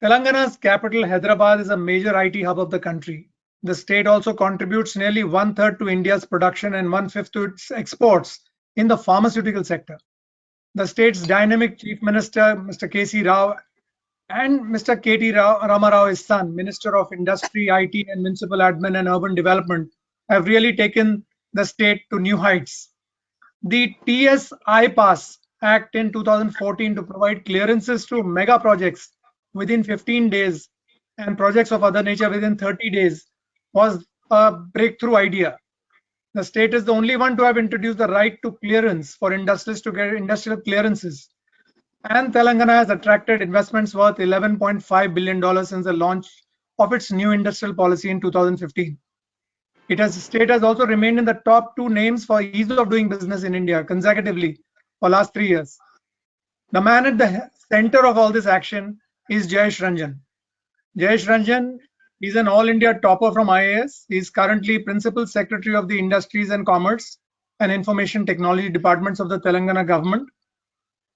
Telangana's capital, Hyderabad, is a major IT hub of the country. The state also contributes nearly one-third to India's production and one-fifth to its exports in the pharmaceutical sector. The state's dynamic Chief Minister, Mr. K.C. Rao, and Mr. K.T. Ramarao, his son, Minister of Industry, IT, and Municipal Admin and Urban Development, have really taken the state to new heights. The TS Pass Act in 2014 to provide clearances to mega projects within 15 days and projects of other nature within 30 days was a breakthrough idea. The state is the only one to have introduced the right to clearance for industries to get industrial clearances. And Telangana has attracted investments worth $11.5 billion since the launch of its new industrial policy in 2015. The state has also remained in the top 2 names for ease of doing business in India consecutively for last 3 years. The man at the center of all this action is Jayesh Ranjan. Jayesh Ranjan is an All India topper from IAS. He is currently Principal Secretary of the Industries and Commerce and Information Technology Departments of the Telangana government.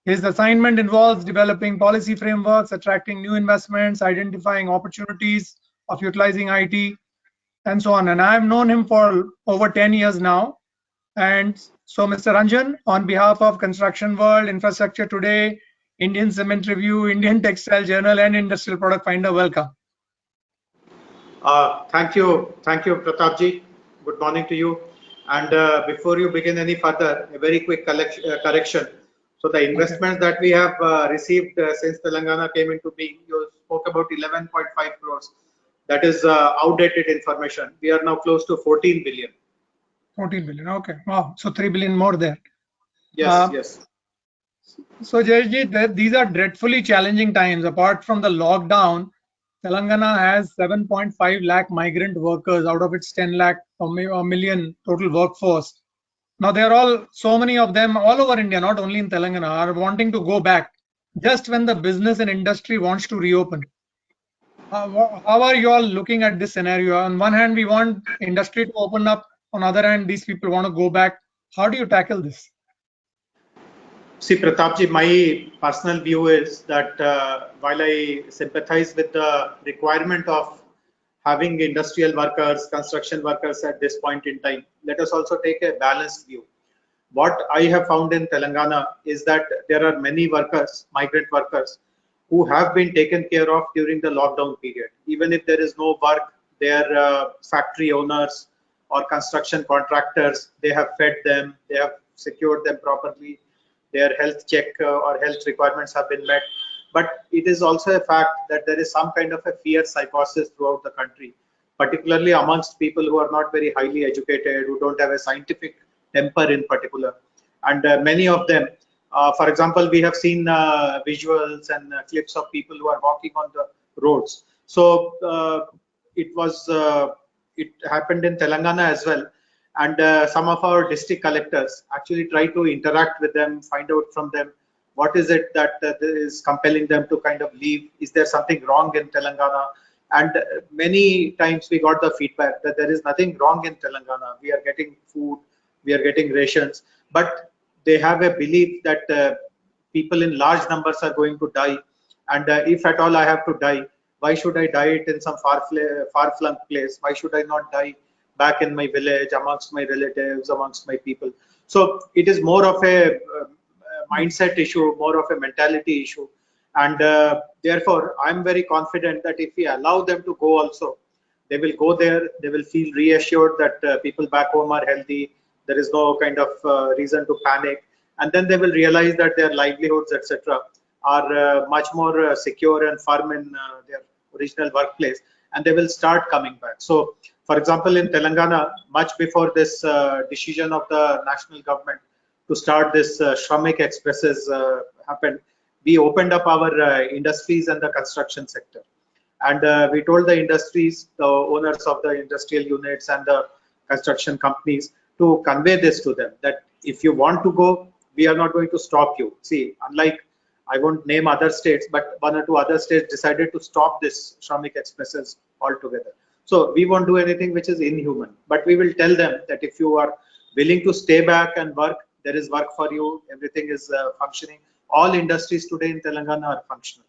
His assignment involves developing policy frameworks, attracting new investments, identifying opportunities of utilizing IT, and so on. And I've known him for over 10 years now. And so, Mr. Ranjan, on behalf of Construction World, Infrastructure Today, Indian Cement Review, Indian Textile Journal, and Industrial Product Finder, welcome. Thank you, Pratapji. Good morning to you. And before you begin any further, a very quick correction. So the investments that we have received since Telangana came into being, you spoke about 11.5 crores. That is outdated information. We are now close to 14 billion. 14 billion. Okay. Wow. So 3 billion more there. Yes, yes. So Jayeshji, these are dreadfully challenging times. Apart from the lockdown, Telangana has 7.5 lakh migrant workers out of its 10 lakh or million total workforce. Now, they are all, so many of them all over India, not only in Telangana, are wanting to go back just when the business and industry wants to reopen. How are you all looking at this scenario? On one hand, we want industry to open up. On the other hand, these people want to go back. How do you tackle this? See, Pratapji, my personal view is that while I sympathize with the requirement of having industrial workers, construction workers at this point in time, let us also take a balanced view. What I have found in Telangana is that there are many workers, migrant workers, who have been taken care of during the lockdown period. Even if there is no work, their factory owners or construction contractors, they have fed them, they have secured them properly, their health check or health requirements have been met. But it is also a fact that there is some kind of a fear psychosis throughout the country, particularly amongst people who are not very highly educated, who don't have a scientific temper in particular. And many of them, for example, we have seen visuals and clips of people who are walking on the roads. So it happened in Telangana as well. And some of our district collectors actually try to interact with them, find out from them what is it that is compelling them to kind of leave. Is there something wrong in Telangana? And many times we got the feedback that there is nothing wrong in Telangana. We are getting food, we are getting rations, but they have a belief that people in large numbers are going to die. And if at all I have to die, why should I die it in some far-flung place? Why should I not die back in my village, amongst my relatives, amongst my people? So it is more of a mindset issue, more of a mentality issue. And therefore, I'm very confident that if we allow them to go also, they will go there, they will feel reassured that people back home are healthy, there is no kind of reason to panic. And then they will realize that their livelihoods, etc., are much more secure and firm in their original workplace, and they will start coming back. So, for example, in Telangana, much before this decision of the national government to start this Shramik Expresses happened, we opened up our industries and the construction sector. And we told the industries, the owners of the industrial units and the construction companies to convey this to them, that if you want to go, we are not going to stop you. See, unlike, I won't name other states, but 1 or 2 other states decided to stop this Shramik Expresses altogether. So we won't do anything which is inhuman, but we will tell them that if you are willing to stay back and work, there is work for you, everything is functioning. All industries today in Telangana are functional.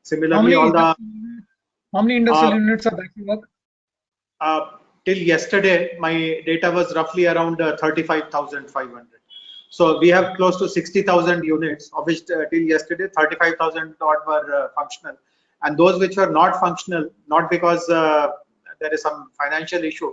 Similarly, how many industrial uh, units are back to work? Till yesterday, my data was roughly around 35,500. So we have close to 60,000 units, of which till yesterday 35,000 odd were functional, and those which were not functional, not because there is some financial issue,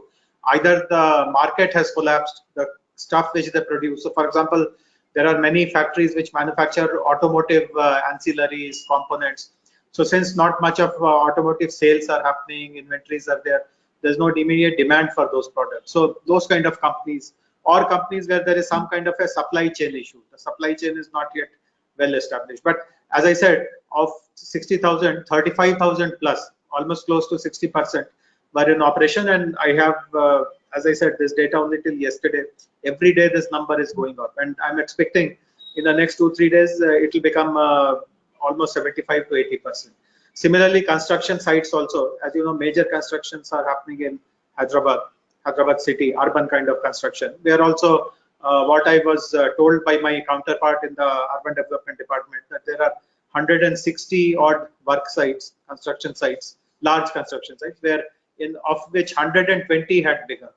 either the market has collapsed, the stuff which they produce. So, for example, there are many factories which manufacture automotive ancillaries, components. So, since not much of automotive sales are happening, inventories are there, there's no immediate demand for those products. So, those kind of companies, or companies where there is some kind of a supply chain issue. The supply chain is not yet well established. But as I said, of 60,000, 35,000 plus, almost close to 60% were in operation. And I have, as I said, this data only till yesterday. Every day this number is going up. And I'm expecting in the next 2-3 days, it will become almost 75 to 80%. Similarly, construction sites also, as you know, major constructions are happening in Hyderabad city, urban kind of construction. We are also, what I was told by my counterpart in the urban development department, that there are 160 odd work sites, construction sites, large construction sites, where of which 120 had begun.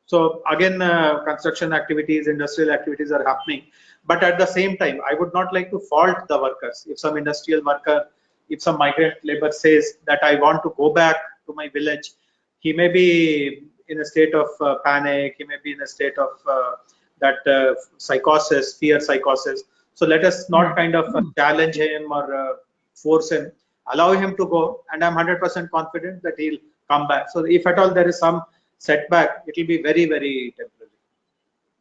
So again, construction activities, industrial activities are happening. But at the same time, I would not like to fault the workers. If some industrial worker, if some migrant labor says that I want to go back to my village, he may be in a state of panic, he may be in a state of psychosis, fear psychosis. So let us not kind of challenge him or force him, allow him to go, and I'm 100% confident that he'll come back. So if at all there is some setback, it will be very, very temporary.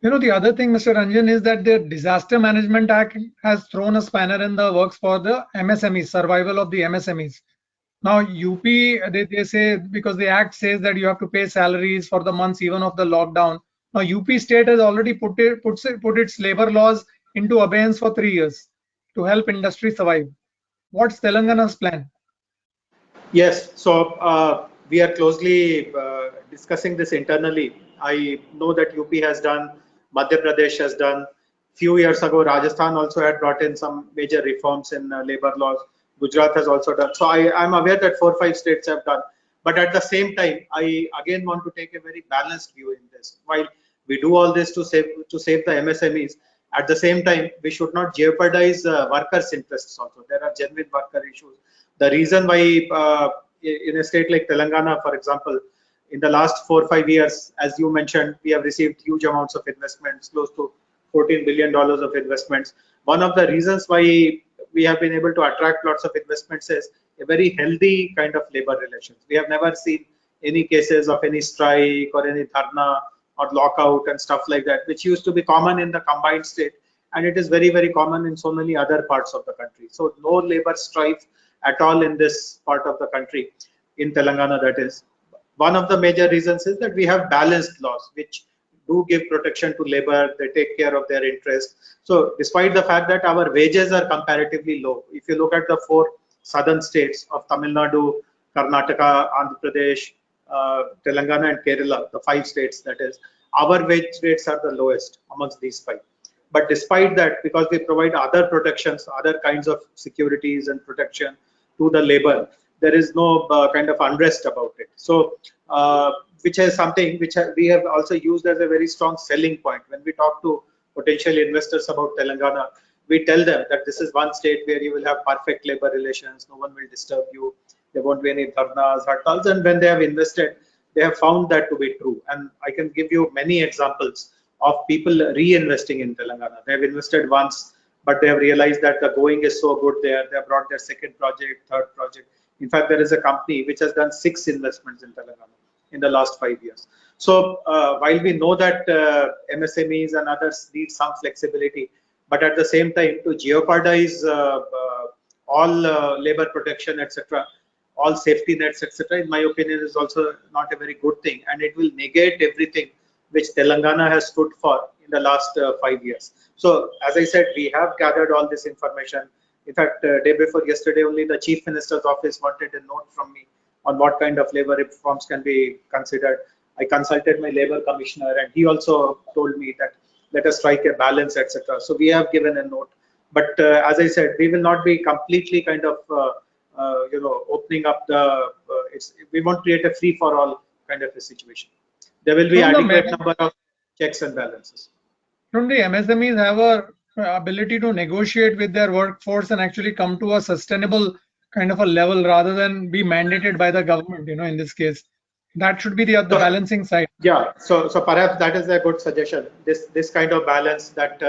You know, the other thing, Mr. Ranjan, is that the Disaster Management Act has thrown a spanner in the works for the MSMEs, survival of the MSMEs. Now, UP, they say, because the act says that you have to pay salaries for the months even of the lockdown. Now, UP state has already put its labor laws into abeyance for 3 years to help industry survive. What's Telangana's plan? Yes, so we are closely discussing this internally. I know that UP has done, Madhya Pradesh has done. Few years ago, Rajasthan also had brought in some major reforms in labor laws. Gujarat has also done. So I'm aware that 4 or 5 states have done. But at the same time, I again want to take a very balanced view in this. While we do all this to save the MSMEs, at the same time, we should not jeopardize workers' interests also. There are genuine worker issues. The reason why in a state like Telangana, for example, in the last 4 or 5 years, as you mentioned, we have received huge amounts of investments, close to $14 billion of investments. One of the reasons why we have been able to attract lots of investments is a very healthy kind of labor relations. We have never seen any cases of any strike or any dharna or lockout and stuff like that, which used to be common in the combined state. And it is very, very common in so many other parts of the country. So no labor strife at all in this part of the country, in Telangana that is. One of the major reasons is that we have balanced laws, which do give protection to labor, they take care of their interests. So despite the fact that our wages are comparatively low, if you look at the 4 southern states of Tamil Nadu, Karnataka, Andhra Pradesh, Telangana and Kerala, the 5 states that is, our wage rates are the lowest amongst these 5. But despite that, because we provide other protections, other kinds of securities and protection to the labor, there is no kind of unrest about it. So, which is something which we have also used as a very strong selling point. When we talk to potential investors about Telangana, we tell them that this is one state where you will have perfect labor relations, no one will disturb you, there won't be any dharnas, hartals, and when they have invested, they have found that to be true. And I can give you many examples of people reinvesting in Telangana. They have invested once, but they have realized that the going is so good there. They have brought their second project, third project. In fact, there is a company which has done 6 investments in Telangana in the last 5 years. So while we know that MSMEs and others need some flexibility, but at the same time, to jeopardize all labor protection, etc., all safety nets, etc., in my opinion, is also not a very good thing, and it will negate everything which Telangana has stood for in the last 5 years. So, as I said, we have gathered all this information. In fact, day before yesterday, only the Chief Minister's office wanted a note from me on what kind of labor reforms can be considered. I consulted my labor commissioner, and he also told me that let us strike a balance, etc. So we have given a note. But as I said, we will not be completely kind of opening up the, we won't create a free for all kind of a situation. There will be Shouldn't adequate number of checks and balances. Shouldn't the MSMEs have a ability to negotiate with their workforce and actually come to a sustainable kind of a level rather than be mandated by the government, in this case? That should be the balancing side. Yeah, so perhaps that is a good suggestion. This kind of balance that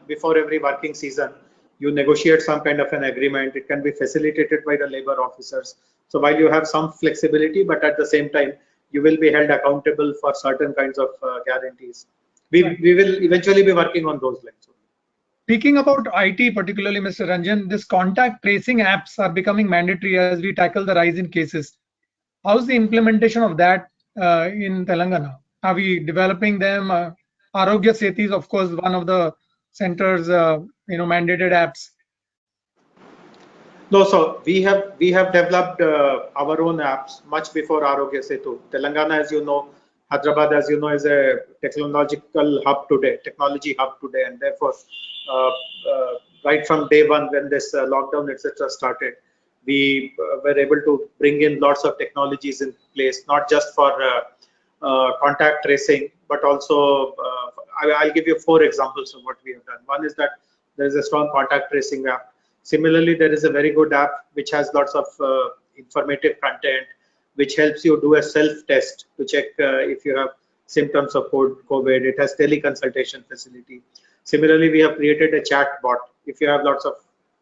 before every working season, you negotiate some kind of an agreement. It can be facilitated by the labor officers. So while you have some flexibility, but at the same time, you will be held accountable for certain kinds of guarantees. We will eventually be working on those lines. Speaking about IT, particularly, Mr. Ranjan, this contact tracing apps are becoming mandatory as we tackle the rise in cases. How's the implementation of that in Telangana? Are we developing them? Arogya Sethi is, of course, one of the center's mandated apps. No, so we have developed our own apps much before Arogya Setu. Telangana, as you know, Hyderabad, as you know, is a technology hub today, and therefore, right from day one when this lockdown etc. started, we were able to bring in lots of technologies in place, not just for contact tracing, but also I'll give you 4 examples of what we have done. One is that there is a strong contact tracing app. Similarly, there is a very good app which has lots of informative content, which helps you do a self-test to check if you have symptoms of COVID. It has teleconsultation facility. Similarly, we have created a chat bot. If you have lots of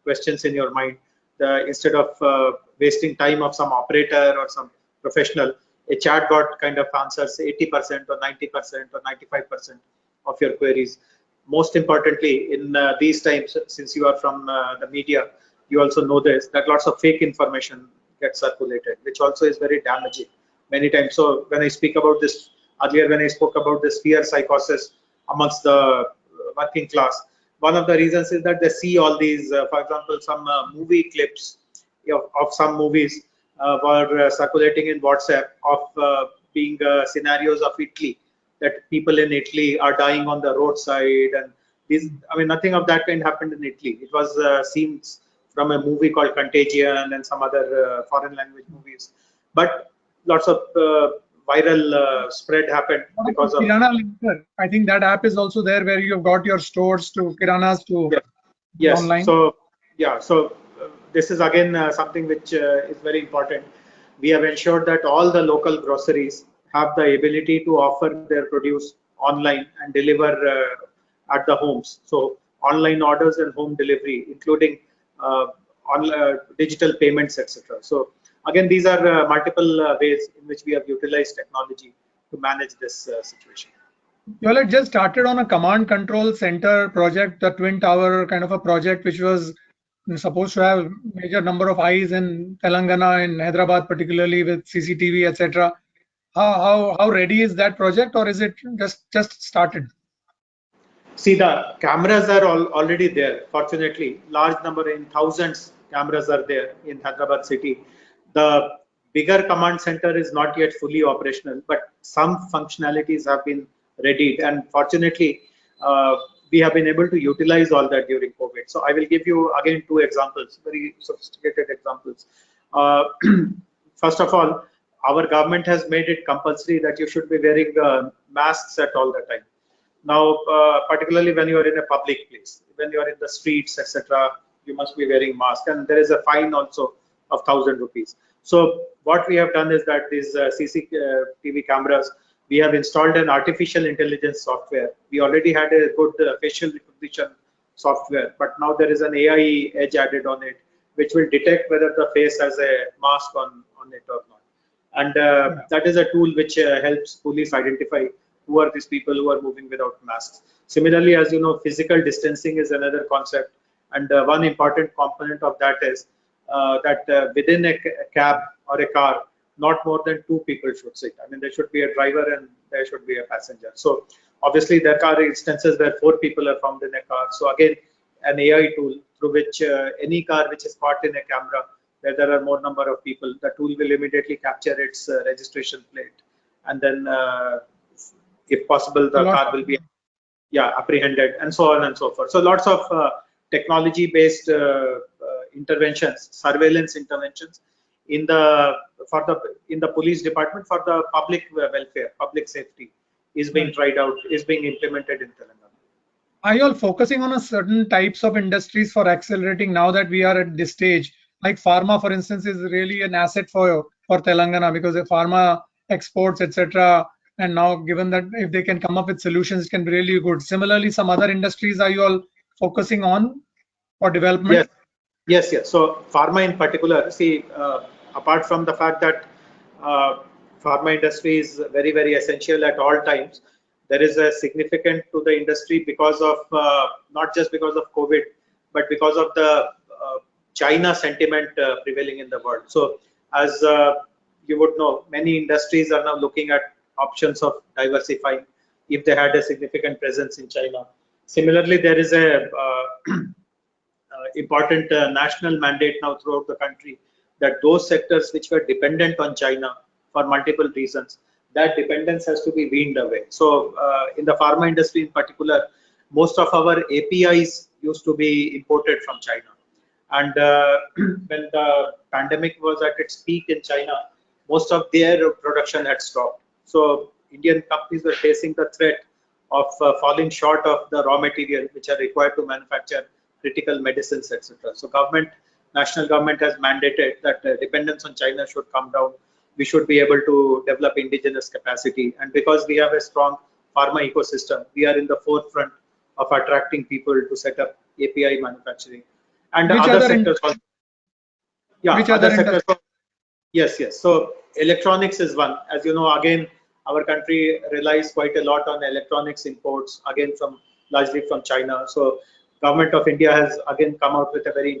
questions in your mind, instead of wasting time of some operator or some professional, a chat bot kind of answers 80% or 90% or 95% of your queries. Most importantly, in these times, since you are from the media, you also know this, that lots of fake information gets circulated, which also is very damaging many times. So when I speak about this earlier, when I spoke about this fear psychosis amongst the working class, one of the reasons is that they see all these, for example, some movie clips of some movies were circulating in WhatsApp of being scenarios of Italy, that people in Italy are dying on the roadside, and these, I mean, nothing of that kind happened in Italy. It was scenes from a movie called Contagion and some other foreign language movies, but lots of viral spread happened because of Kirana Linker. I think that app is also there where you've got your stores to Kiranas to yes. online. So this is again something which is very important. We have ensured that all the local groceries have the ability to offer their produce online and deliver at the homes. So online orders and home delivery, including digital payments, etc. So again, these are multiple ways in which we have utilized technology to manage this situation. You all had just started on a command control center project, the Twin Tower kind of a project, which was supposed to have major number of eyes in Telangana and Hyderabad, particularly with CCTV, etc. How ready is that project, or is it just started? See, the cameras are already there. Fortunately, large number, in thousands cameras are there in Hyderabad city. The bigger command center is not yet fully operational, but some functionalities have been readied, and fortunately, we have been able to utilize all that during COVID. So I will give you again 2 examples, very sophisticated examples. First of all, our government has made it compulsory that you should be wearing masks at all the time. Now, particularly when you are in a public place, when you are in the streets, etc., you must be wearing mask, and there is a fine also of 1,000 rupees. So what we have done is that these CCTV cameras, we have installed an artificial intelligence software. We already had a good facial recognition software, but now there is an AI edge added on it, which will detect whether the face has a mask on it or not. And that is a tool which helps police identify who are these people who are moving without masks. Similarly, as you know, physical distancing is another concept, and one important component of that is that within a cab or a car, not more than 2 people should sit. I mean, there should be a driver and there should be a passenger. So obviously there are instances where 4 people are found in a car. So again, an AI tool through which any car which is caught in a camera where there are more number of people, the tool will immediately capture its registration plate, and then if possible, the car will be apprehended, and so on and so forth. So lots of technology-based interventions, surveillance interventions in the police department for the public welfare, public safety is being tried out, is being implemented in Telangana. Are you all focusing on a certain types of industries for accelerating now that we are at this stage? Like pharma, for instance, is really an asset for Telangana because the pharma exports, etc. And now, given that if they can come up with solutions, it can be really good. Similarly, some other industries are you all focusing on for development? Yes. So pharma in particular, see, apart from the fact that pharma industry is very, very essential at all times, there is a significant to the industry because of not just because of COVID, but because of the China sentiment prevailing in the world. So as you would know, many industries are now looking at options of diversifying if they had a significant presence in China. Similarly, there is a important national mandate now throughout the country that those sectors which were dependent on China for multiple reasons, that dependence has to be weaned away. So in the pharma industry in particular, most of our APIs used to be imported from China. And when the pandemic was at its peak in China, most of their production had stopped. So Indian companies were facing the threat of falling short of the raw material which are required to manufacture critical medicines, etc. So national government has mandated that dependence on China should come down. We should be able to develop indigenous capacity. And because we have a strong pharma ecosystem, we are in the forefront of attracting people to set up API manufacturing. And other sectors also. Yeah, which other other sectors. Yes. So electronics is one. As you know, again, our country relies quite a lot on electronics imports, again largely from China. So government of India has again come out with a very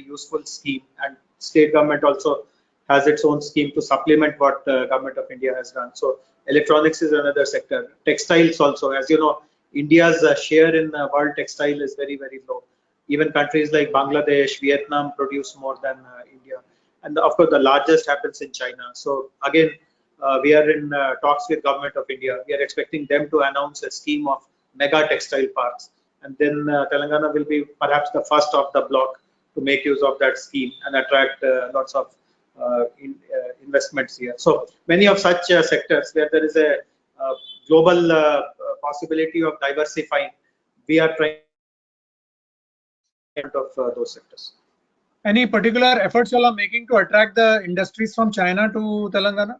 useful scheme, and state government also has its own scheme to supplement what government of India has done. So electronics is another sector. Textiles also, as you know, India's share in world textile is very, very low. Even countries like Bangladesh, Vietnam produce more than India. And of course, the largest happens in China. So again, we are in talks with government of India. We are expecting them to announce a scheme of mega textile parks. And then Telangana will be perhaps the first of the block to make use of that scheme and attract lots of investments here. So many of such sectors where there is a global possibility of diversifying, we are trying of those sectors. Any particular efforts you are making to attract the industries from China to Telangana?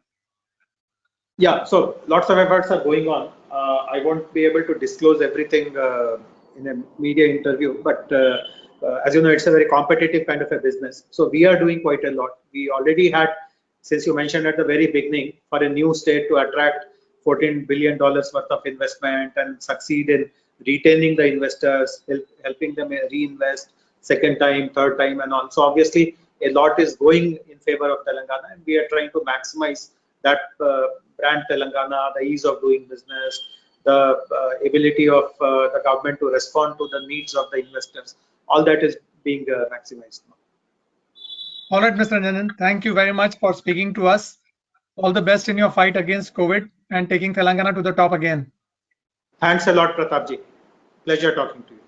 Yeah, so lots of efforts are going on. I won't be able to disclose everything in a media interview, but as you know, it's a very competitive kind of a business. So we are doing quite a lot. We already had, since you mentioned at the very beginning, for a new state to attract $14 billion worth of investment and succeed in retaining the investors, helping them reinvest second time, third time, and on. So obviously, a lot is going in favor of Telangana, and we are trying to maximize that brand Telangana, the ease of doing business, the ability of the government to respond to the needs of the investors. All that is being maximized now. All right, Mr. Anjandan, thank you very much for speaking to us. All the best in your fight against COVID and taking Telangana to the top again. Thanks a lot, Pratapji. Pleasure talking to you.